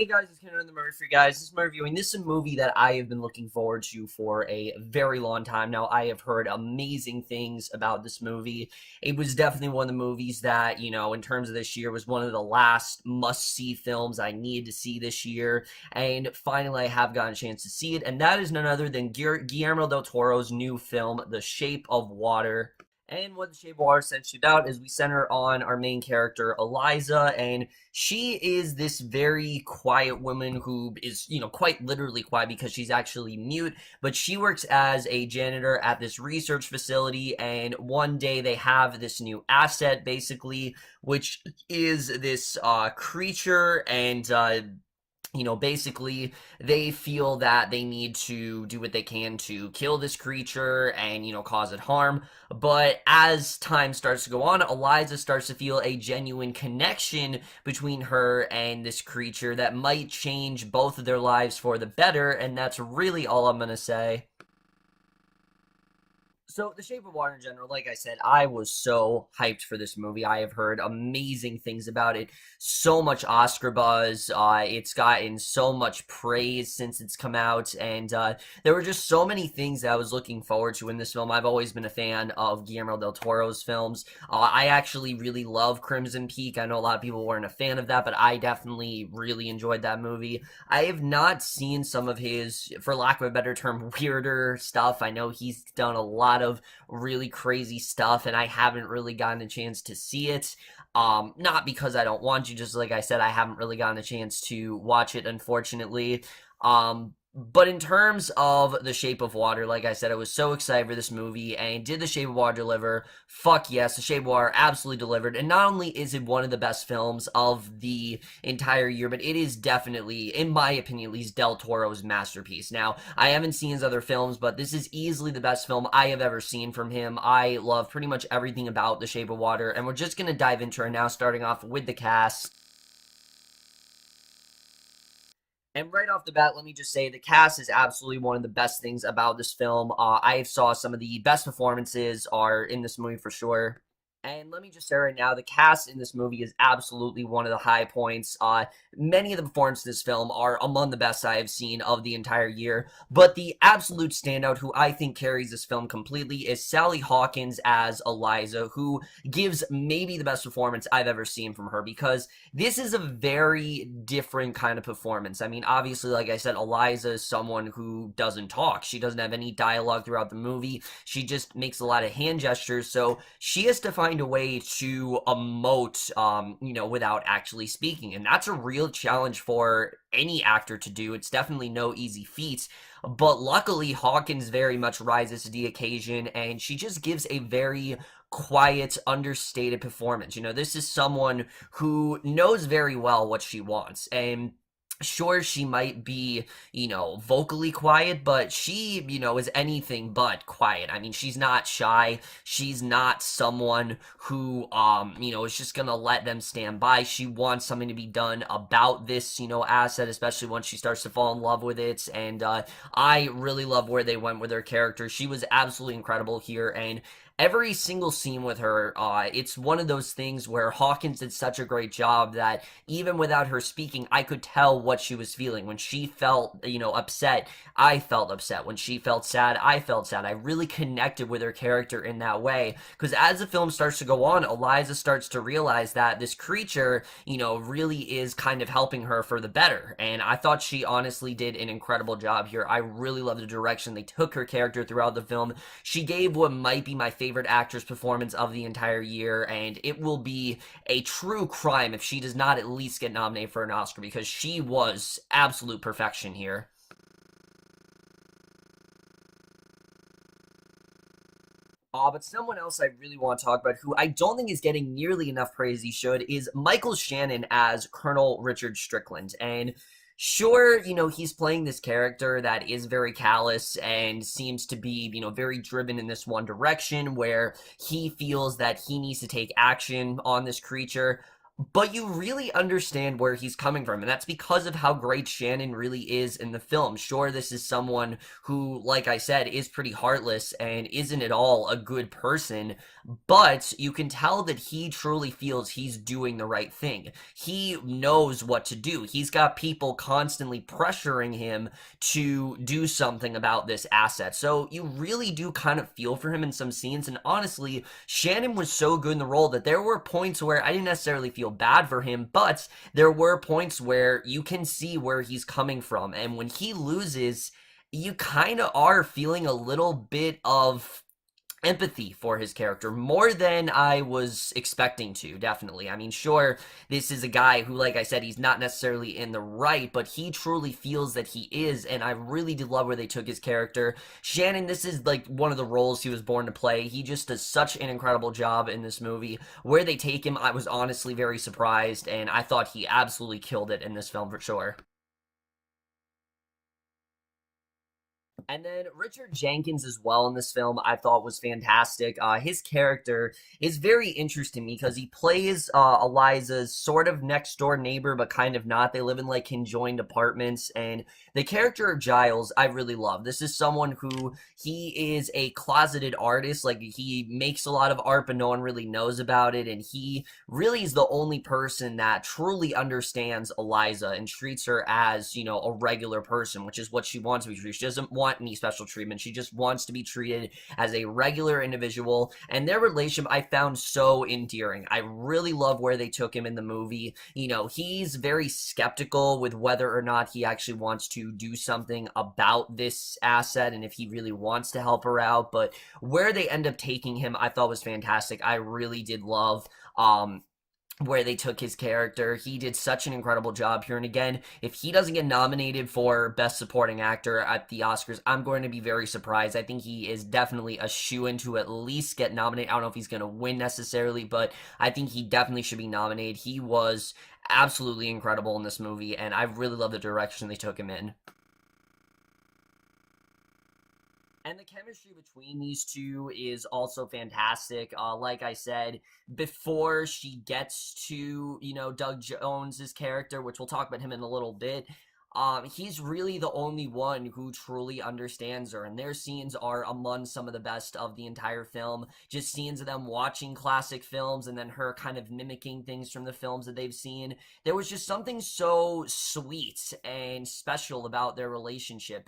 Hey guys, it's Shannon in the movie for you guys. This is my reviewing. This is a movie that I have been looking forward to for a very long time now. I have heard amazing things about this movie. It was definitely one of the movies that, in terms of this year, was one of the last must-see films I needed to see this year. And finally, I have gotten a chance to see it. And that is none other than Guillermo del Toro's new film, The Shape of Water. And what The Shape of Water is essentially about is we center on our main character, Eliza, and she is this very quiet woman who is, quite literally quiet because she's actually mute, but she works as a janitor at this research facility, and one day they have this new asset, basically, which is this creature, and basically they feel that they need to do what they can to kill this creature and, cause it harm. But as time starts to go on, Eliza starts to feel a genuine connection between her and this creature that might change both of their lives for the better, and that's really all I'm gonna say. So, The Shape of Water in general, like I said, I was so hyped for this movie. I have heard amazing things about it. So much Oscar buzz. It's gotten so much praise since it's come out. And there were just so many things that I was looking forward to in this film. I've always been a fan of Guillermo del Toro's films. I actually really love Crimson Peak. I know a lot of people weren't a fan of that, but I definitely really enjoyed that movie. I have not seen some of his, for lack of a better term, weirder stuff. I know he's done a lot of really crazy stuff, and I haven't really gotten a chance to see it. Not because I don't want to, just like I said, I haven't really gotten a chance to watch it, unfortunately. But in terms of The Shape of Water, like I said, I was so excited for this movie, and did The Shape of Water deliver? Fuck yes, The Shape of Water absolutely delivered, and not only is it one of the best films of the entire year, but it is definitely, in my opinion at least, Del Toro's masterpiece. Now, I haven't seen his other films, but this is easily the best film I have ever seen from him. I love pretty much everything about The Shape of Water, and we're just gonna dive into it now, starting off with the cast. And right off the bat, let me just say the cast is absolutely one of the best things about this film. I saw some of the best performances are in this movie for sure. And let me just say right now, the cast in this movie is absolutely one of the high points. Many of the performances in this film are among the best I have seen of the entire year. But the absolute standout who I think carries this film completely is Sally Hawkins as Eliza, who gives maybe the best performance I've ever seen from her, because this is a very different kind of performance. I mean, obviously, like I said, Eliza is someone who doesn't talk. She doesn't have any dialogue throughout the movie. She just makes a lot of hand gestures, so she has to find a way to emote, without actually speaking, and that's a real challenge for any actor to do. It's definitely no easy feat, but luckily Hawkins very much rises to the occasion, and she just gives a very quiet, understated performance. This is someone who knows very well what she wants, and sure, she might be, vocally quiet, but she, is anything but quiet. I mean, she's not shy. She's not someone who, is just gonna let them stand by. She wants something to be done about this, asset, especially once she starts to fall in love with it. And I really love where they went with her character. She was absolutely incredible here, and every single scene with her, it's one of those things where Hawkins did such a great job that even without her speaking, I could tell what she was feeling. When she felt, upset, I felt upset. When she felt sad, I felt sad. I really connected with her character in that way, because as the film starts to go on, Eliza starts to realize that this creature, really is kind of helping her for the better, and I thought she honestly did an incredible job here. I really love the direction they took her character throughout the film. She gave what might be my favorite actress performance of the entire year, and it will be a true crime if she does not at least get nominated for an Oscar, because she was absolute perfection here. But someone else I really want to talk about, who I don't think is getting nearly enough praise he should, is Michael Shannon as Colonel Richard Strickland. And sure, he's playing this character that is very callous and seems to be, very driven in this one direction where he feels that he needs to take action on this creature. but you really understand where he's coming from, and that's because of how great Shannon really is in the film. Sure, this is someone who, like I said, is pretty heartless and isn't at all a good person, but you can tell that he truly feels he's doing the right thing. He knows what to do. He's got people constantly pressuring him to do something about this asset. So you really do kind of feel for him in some scenes, and honestly, Shannon was so good in the role that there were points where I didn't necessarily feel bad for him, but there were points where you can see where he's coming from. And when he loses, you kind of are feeling a little bit of empathy for his character, more than I was expecting to, definitely. I mean, sure, this is a guy who, like I said, he's not necessarily in the right, but he truly feels that he is, and I really did love where they took his character. Shannon, this is like one of the roles he was born to play. He just does such an incredible job in this movie. Where they take him, I was honestly very surprised, and I thought he absolutely killed it in this film for sure. And then Richard Jenkins as well in this film, I thought was fantastic. His character is very interesting because he plays Eliza's sort of next door neighbor, but kind of not. They live in like conjoined apartments, and the character of Giles, I really love. This is someone who he is a closeted artist. Like he makes a lot of art, but no one really knows about it, and he really is the only person that truly understands Eliza and treats her as, you know, a regular person, which is what she wants to be treated. She doesn't want any special treatment. She just wants to be treated as a regular individual. And their relationship I found so endearing. I really love where they took him in the movie. You know, he's very skeptical with whether or not he actually wants to do something about this asset and if he really wants to help her out. But where they end up taking him, I thought was fantastic. I really did love where they took his character. He did such an incredible job here. And again, if he doesn't get nominated for Best Supporting Actor at the Oscars, I'm going to be very surprised. I think he is definitely a shoo-in to at least get nominated. I don't know if he's going to win necessarily, but I think he definitely should be nominated. He was absolutely incredible in this movie, and I really love the direction they took him in. And the chemistry between these two is also fantastic. Like I said, before she gets to, you know, Doug Jones's character, which we'll talk about him in a little bit, he's really the only one who truly understands her, and their scenes are among some of the best of the entire film. Just scenes of them watching classic films and then her kind of mimicking things from the films that they've seen. There was just something so sweet and special about their relationship.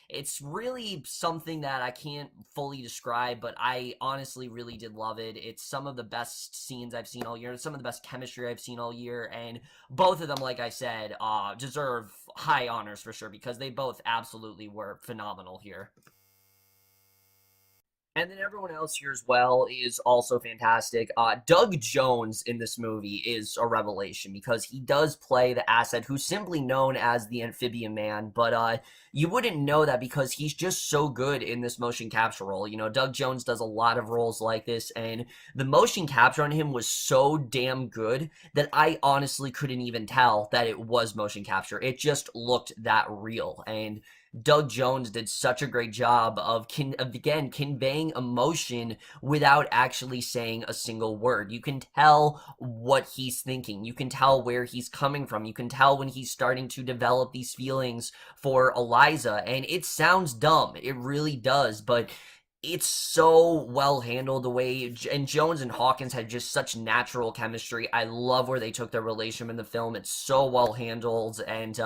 It's really something that I can't fully describe, but I honestly really did love it. It's some of the best scenes I've seen all year, some of the best chemistry I've seen all year, and both of them, like I said, deserve high honors for sure because they both absolutely were phenomenal here. And then everyone else here as well is also fantastic. Doug Jones in this movie is a revelation because he does play the asset who's simply known as the Amphibian Man, but you wouldn't know that because he's just so good in this motion capture role. You know, Doug Jones does a lot of roles like this, and the motion capture on him was so damn good that I honestly couldn't even tell that it was motion capture. It just looked that real, and Doug Jones did such a great job of again conveying emotion without actually saying a single word. You can tell what he's thinking. You can tell where he's coming from. You can tell when he's starting to develop these feelings for Eliza. And it sounds dumb. It really does. But it's so well handled the way, and Jones and Hawkins had just such natural chemistry. I love where they took their relationship in the film. It's so well handled, and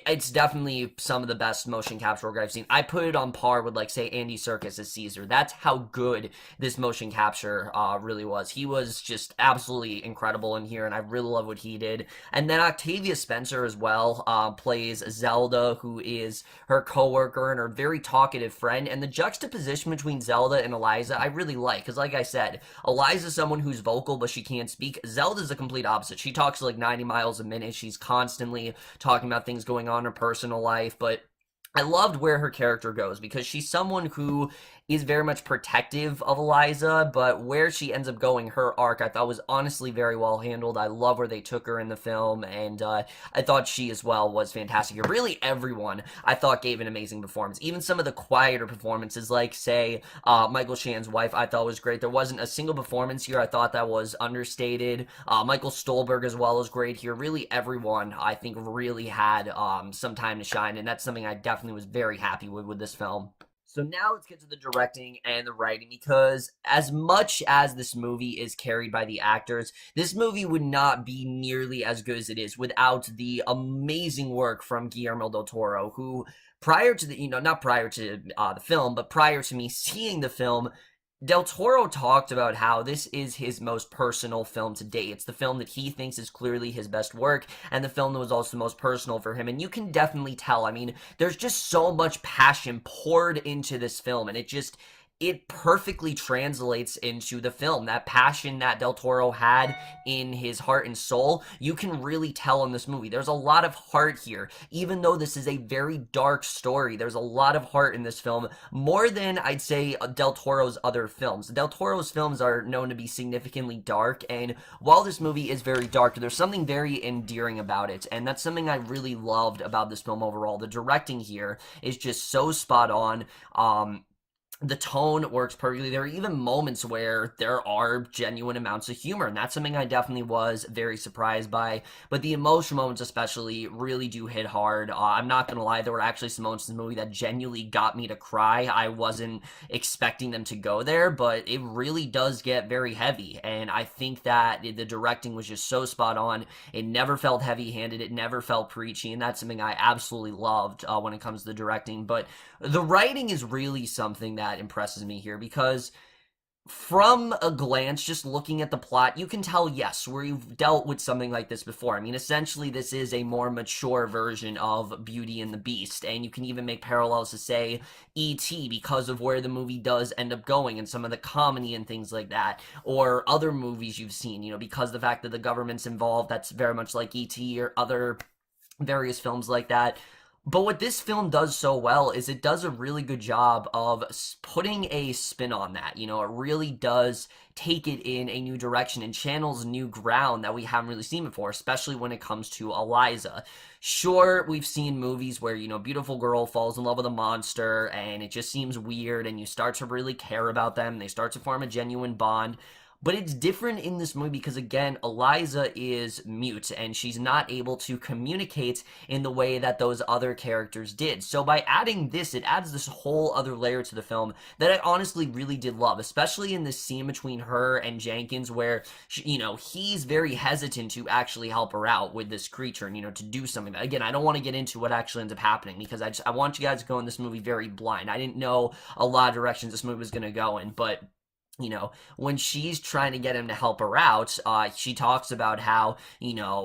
it's definitely some of the best motion capture work I've seen. I put it on par with, like, say, Andy Serkis as Caesar. That's how good this motion capture really was. He was just absolutely incredible in here, and I really love what he did. And then Octavia Spencer as well plays Zelda, who is her coworker and her very talkative friend. And the juxtaposition between Zelda and Eliza, I really like, because like I said, Eliza's someone who's vocal, but she can't speak. Zelda's the complete opposite. She talks like 90 miles a minute. She's constantly talking about things going on in her personal life, but I loved where her character goes because she's someone who is very much protective of Eliza, but where she ends up going, her arc, I thought was honestly very well handled. I love where they took her in the film, and I thought she as well was fantastic here. Really, everyone I thought gave an amazing performance. Even some of the quieter performances, like say Michael Shannon's wife, I thought was great. There wasn't a single performance here I thought that was understated. Michael Stuhlbarg as well is great here. Really, everyone I think really had some time to shine, and that's something I definitely was very happy with this film. So now let's get to the directing and the writing because as much as this movie is carried by the actors, this movie would not be nearly as good as it is without the amazing work from Guillermo del Toro, who prior to the, not prior to the film, but prior to me seeing the film, Del Toro talked about how this is his most personal film to date. It's the film that he thinks is clearly his best work, and the film that was also the most personal for him. And you can definitely tell. I mean, there's just so much passion poured into this film, and it perfectly translates into the film. That passion that Del Toro had in his heart and soul, you can really tell in this movie. There's a lot of heart here. Even though this is a very dark story, there's a lot of heart in this film, more than I'd say Del Toro's other films. Del Toro's films are known to be significantly dark, and while this movie is very dark, there's something very endearing about it, and that's something I really loved about this film overall. The directing here is just so spot on. The tone works perfectly. There are even moments where there are genuine amounts of humor, and that's something I definitely was very surprised by. But the emotional moments, especially, really do hit hard. I'm not gonna lie, there were actually some moments in the movie that genuinely got me to cry. I wasn't expecting them to go there, but it really does get very heavy. And I think that the directing was just so spot on. It never felt heavy-handed. It never felt preachy, and that's something I absolutely loved when it comes to the directing. But the writing is really something that impresses me here because from a glance, just looking at the plot, you can tell, yes, we've dealt with something like this before. I mean, essentially, this is a more mature version of Beauty and the Beast, and you can even make parallels to, say, E.T. because of where the movie does end up going and some of the comedy and things like that, or other movies you've seen, because the fact that the government's involved, that's very much like E.T. or other various films like that. But what this film does so well is it does a really good job of putting a spin on that. It really does take it in a new direction and channels new ground that we haven't really seen before, especially when it comes to Eliza. Sure, we've seen movies where, beautiful girl falls in love with a monster and it just seems weird and you start to really care about them. They start to form a genuine bond. But it's different in this movie because, again, Eliza is mute and she's not able to communicate in the way that those other characters did. So by adding this, it adds this whole other layer to the film that I honestly really did love, especially in this scene between her and Jenkins where, he's very hesitant to actually help her out with this creature and, to do something. Again, I don't want to get into what actually ends up happening because I want you guys to go in this movie very blind. I didn't know a lot of directions this movie was going to go in, but when she's trying to get him to help her out, she talks about how,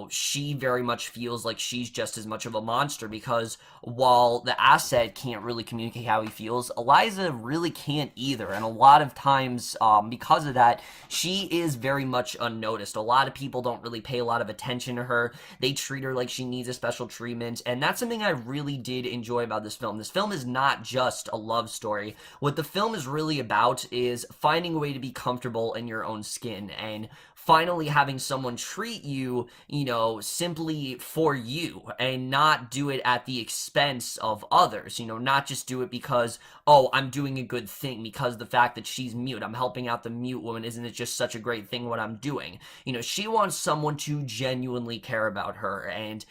she very much feels like she's just as much of a monster because while the asset can't really communicate how he feels, Eliza really can't either. And a lot of times, because of that, she is very much unnoticed. A lot of people don't really pay a lot of attention to her. They treat her like she needs a special treatment. And that's something I really did enjoy about this film. This film is not just a love story. What the film is really about is finding a way to be comfortable in your own skin and finally having someone treat you, simply for you and not do it at the expense of others, not just do it because, oh, I'm doing a good thing because the fact that she's mute, I'm helping out the mute woman, isn't it just such a great thing what I'm doing? She wants someone to genuinely care about her and,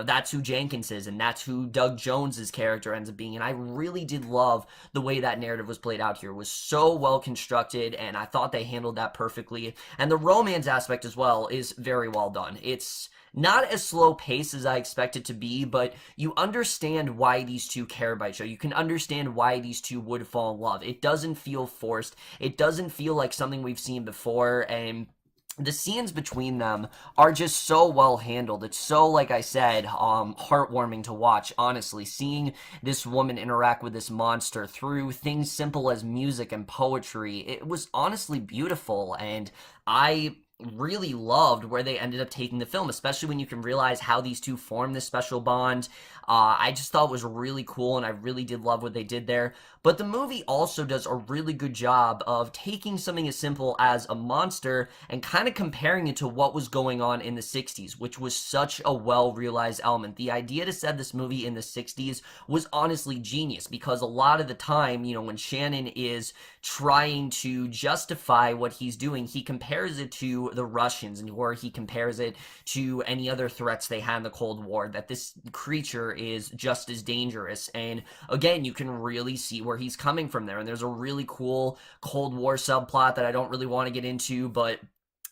that's who Jenkins is and that's who Doug Jones's character ends up being. And I really did love the way that narrative was played out here. It was so well constructed and I thought they handled that perfectly. And the romance aspect as well is very well done. It's not as slow paced as I expect it to be, but you understand why these two care about each other. You can understand why these two would fall in love. It doesn't feel forced. It doesn't feel like something we've seen before, and the scenes between them are just so well handled. It's so, like I said, heartwarming to watch, honestly. Seeing this woman interact with this monster through things simple as music and poetry, it was honestly beautiful, and I really loved where they ended up taking the film, especially when you can realize how these two formed this special bond. I just thought it was really cool, and I really did love what they did there. But the movie also does a really good job of taking something as simple as a monster and kind of comparing it to what was going on in the 60s, which was such a well-realized element. The idea to set this movie in the 60s was honestly genius, because a lot of the time, when Shannon is trying to justify what he's doing, he compares it to the Russians, or he compares it to any other threats they had in the Cold War, that this creature is just as dangerous. And again, you can really see where he's coming from there. And there's a really cool Cold War subplot that I don't really want to get into, but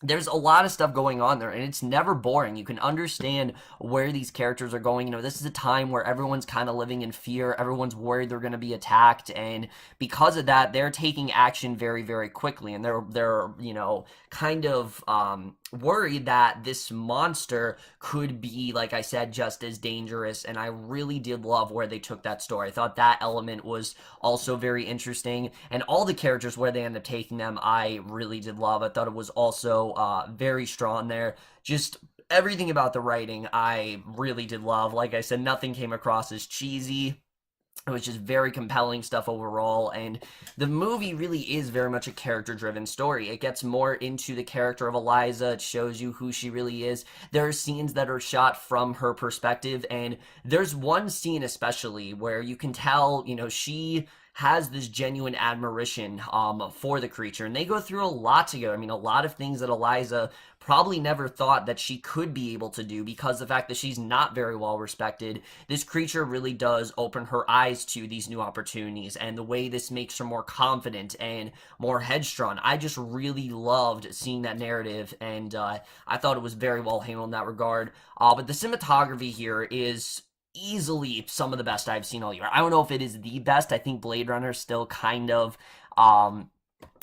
there's a lot of stuff going on there, and it's never boring. You can understand where these characters are going. This is a time where everyone's kind of living in fear. Everyone's worried they're going to be attacked, and because of that, they're taking action very, very quickly, and they're kind of worried that this monster could be, like I said, just as dangerous. And I really did love where they took that story. I thought that element was also very interesting, and all the characters, where they end up taking them, I really did love. I thought it was also very strong there. Just everything about the writing I really did love. Like I said, nothing came across as cheesy. It was just very compelling stuff overall, and the movie really is very much a character-driven story. It gets more into the character of Eliza. It shows you who she really is. There are scenes that are shot from her perspective, and there's one scene especially where you can tell, she has this genuine admiration for the creature, and they go through a lot together. I mean, a lot of things that Eliza probably never thought that she could be able to do, because the fact that she's not very well respected. This creature really does open her eyes to these new opportunities, and the way this makes her more confident and more headstrong. I just really loved seeing that narrative, and I thought it was very well handled in that regard. But the cinematography here is easily some of the best I've seen all year. I don't know if it is the best. I think Blade Runner still kind of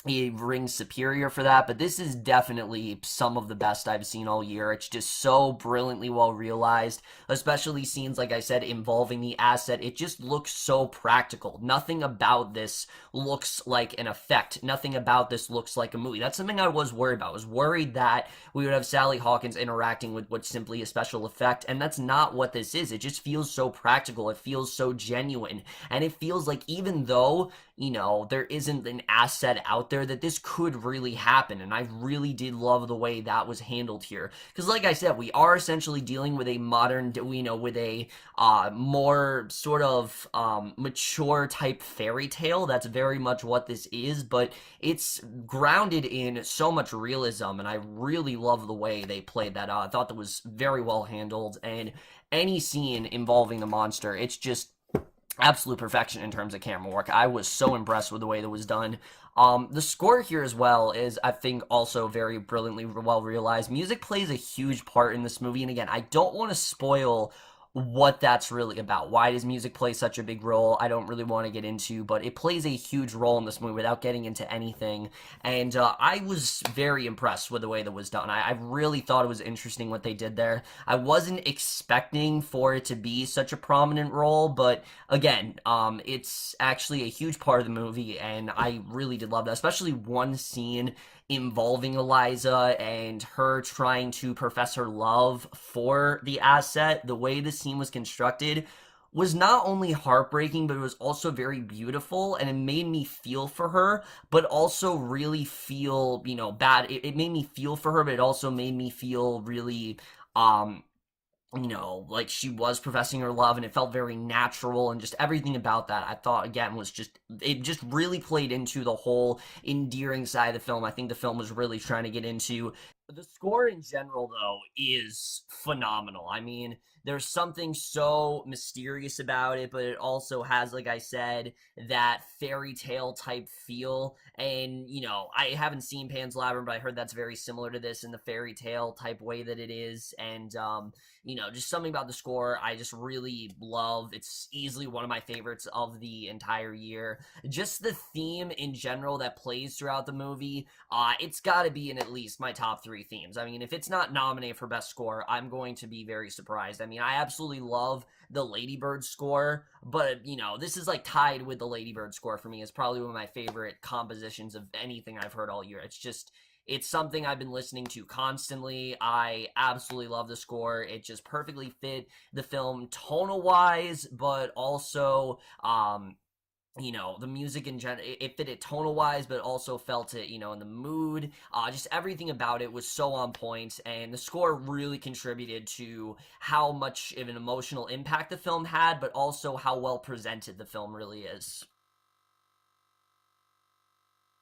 he rings superior for that, but this is definitely some of the best I've seen all year. It's just so brilliantly well realized, especially scenes, like I said, involving the asset. It just looks so practical. Nothing about this looks like an effect. Nothing about this looks like a movie. That's something I was worried about. I was worried that we would have Sally Hawkins interacting with what's simply a special effect, and that's not what this is. It just feels so practical. It feels so genuine, and it feels like, even though there isn't an asset out there, that this could really happen. And I really did love the way that was handled here. Because like I said, we are essentially dealing with a modern, with a more sort of mature type fairy tale. That's very much what this is, but it's grounded in so much realism, and I really love the way they played that out. I thought that was very well handled, and any scene involving the monster, it's just absolute perfection in terms of camera work. I was so impressed with the way that was done. The score here as well is, I think, also very brilliantly well realized. Music plays a huge part in this movie, and again, I don't want to spoil what that's really about. Why does music play such a big role? I don't really want to get into, but it plays a huge role in this movie without getting into anything. And I was very impressed with the way that was done. I really thought it was interesting what they did there. I wasn't expecting for it to be such a prominent role, but again, it's actually a huge part of the movie, and I really did love that, especially one scene involving Eliza and her trying to profess her love for the asset. The way the scene was constructed was not only heartbreaking, but it was also very beautiful, and it made me feel for her, but also really feel, bad. It made me feel for her, but it also made me feel really, like she was professing her love, and it felt very natural, and just everything about that, I thought, again, it just really played into the whole endearing side of the film. I think the film was really trying to get into. The score in general, though, is phenomenal. I mean, there's something so mysterious about it, but it also has, like I said, that fairy tale type feel. And, I haven't seen Pan's Labyrinth, but I heard that's very similar to this in the fairy tale type way that it is. And, just something about the score I just really love. It's easily one of my favorites of the entire year. Just the theme in general that plays throughout the movie, it's got to be in at least my top 3 themes. I mean, if it's not nominated for best score, I'm going to be very surprised. I mean, I absolutely love the Ladybird score, but this is like tied with the Ladybird score for me. It's probably one of my favorite compositions of anything I've heard all year. It's something I've been listening to constantly. I absolutely love the score. It just perfectly fit the film tonal wise, but also the music in general, it fit it tonal wise, but also felt it, in the mood. Just everything about it was so on point, and the score really contributed to how much of an emotional impact the film had, but also how well presented the film really is.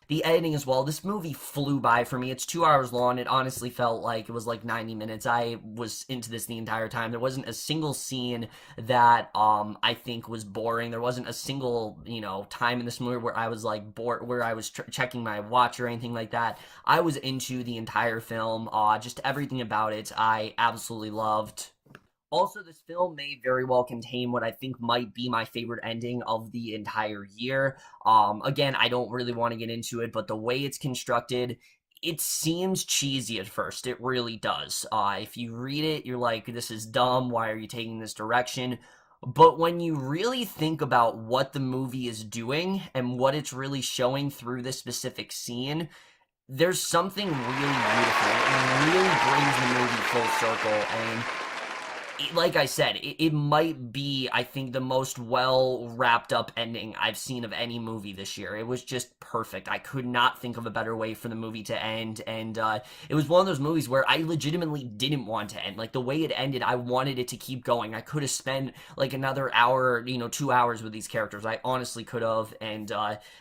The editing as well. This movie flew by for me. It's 2 hours long. It honestly felt like it was like 90 minutes. I was into this the entire time. There wasn't a single scene that I think was boring. There wasn't a single time in this movie where I was like bored, where I was checking my watch or anything like that. I was into the entire film. Just everything about it, I absolutely loved. Also, this film may very well contain what I think might be my favorite ending of the entire year. Again, I don't really want to get into it, but the way it's constructed, it seems cheesy at first. It really does. If you read it, you're like, this is dumb. Why are you taking this direction? But when you really think about what the movie is doing and what it's really showing through this specific scene, there's something really beautiful. It really brings the movie full circle, and like I said, it might be, I think, the most well wrapped up ending I've seen of any movie this year. It was just perfect. I could not think of a better way for the movie to end. And it was one of those movies where I legitimately didn't want to end. Like, the way it ended, I wanted it to keep going. I could have spent like another hour, 2 hours with these characters. I honestly could have. And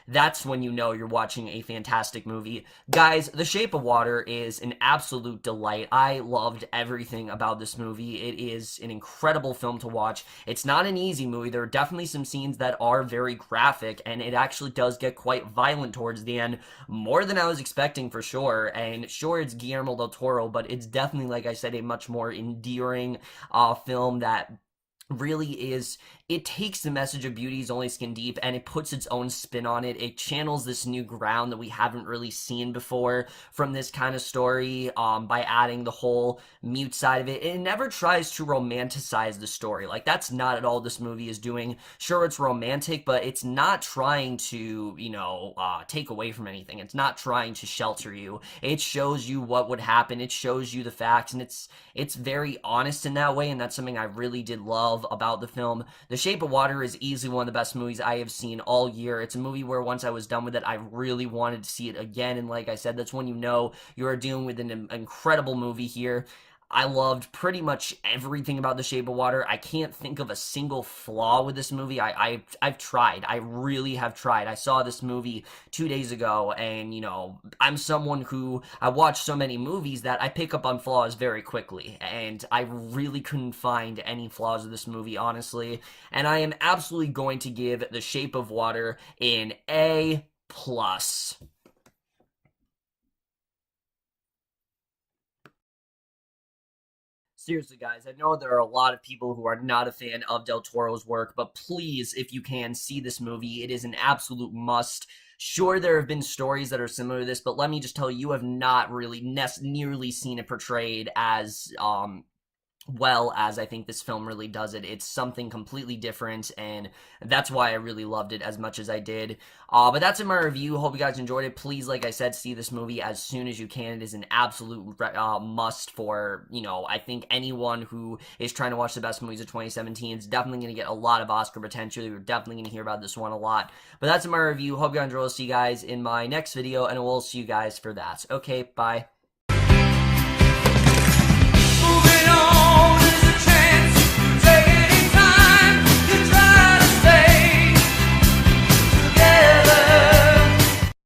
that's when you know you're watching a fantastic movie. Guys, The Shape of Water is an absolute delight. I loved everything about this movie. It is an incredible film to watch. It's not an easy movie. There are definitely some scenes that are very graphic, and it actually does get quite violent towards the end, more than I was expecting for sure. And sure, it's Guillermo del Toro, but it's definitely, like I said, a much more endearing film that really is. It takes the message of beauty is only skin deep and it puts its own spin on it. It channels this new ground that we haven't really seen before from this kind of story, by adding the whole mute side of it. It never tries to romanticize the story. Like, that's not at all this movie is doing. Sure, it's romantic, but it's not trying to take away from anything. It's not trying to shelter you. It shows you what would happen. It shows you the facts, and it's very honest in that way, and that's something I really did love about the film. The Shape of Water is easily one of the best movies I have seen all year. It's a movie where once I was done with it, I really wanted to see it again, and like I said, that's when you know you are dealing with an incredible movie here. I loved pretty much everything about The Shape of Water. I can't think of a single flaw with this movie. I've tried. I really have tried. I saw this movie 2 days ago, and I'm someone who I watch so many movies that I pick up on flaws very quickly, and I really couldn't find any flaws with this movie, honestly. And I am absolutely going to give The Shape of Water an A plus. Seriously, guys, I know there are a lot of people who are not a fan of Del Toro's work, but please, if you can, see this movie. It is an absolute must. Sure, there have been stories that are similar to this, but let me just tell you, you have not really nearly seen it portrayed as well as I think this film really does it. It's something completely different, and that's why I really loved it as much as I did. But that's in my review. Hope you guys enjoyed it. Please, like I said, see this movie as soon as you can. It is an absolute must for, I think anyone who is trying to watch the best movies of 2017. It's definitely going to get a lot of Oscar potential. You're definitely going to hear about this one a lot. But that's in my review. Hope you guys enjoy. I'll see you guys in my next video, and we'll see you guys for that. Okay, bye.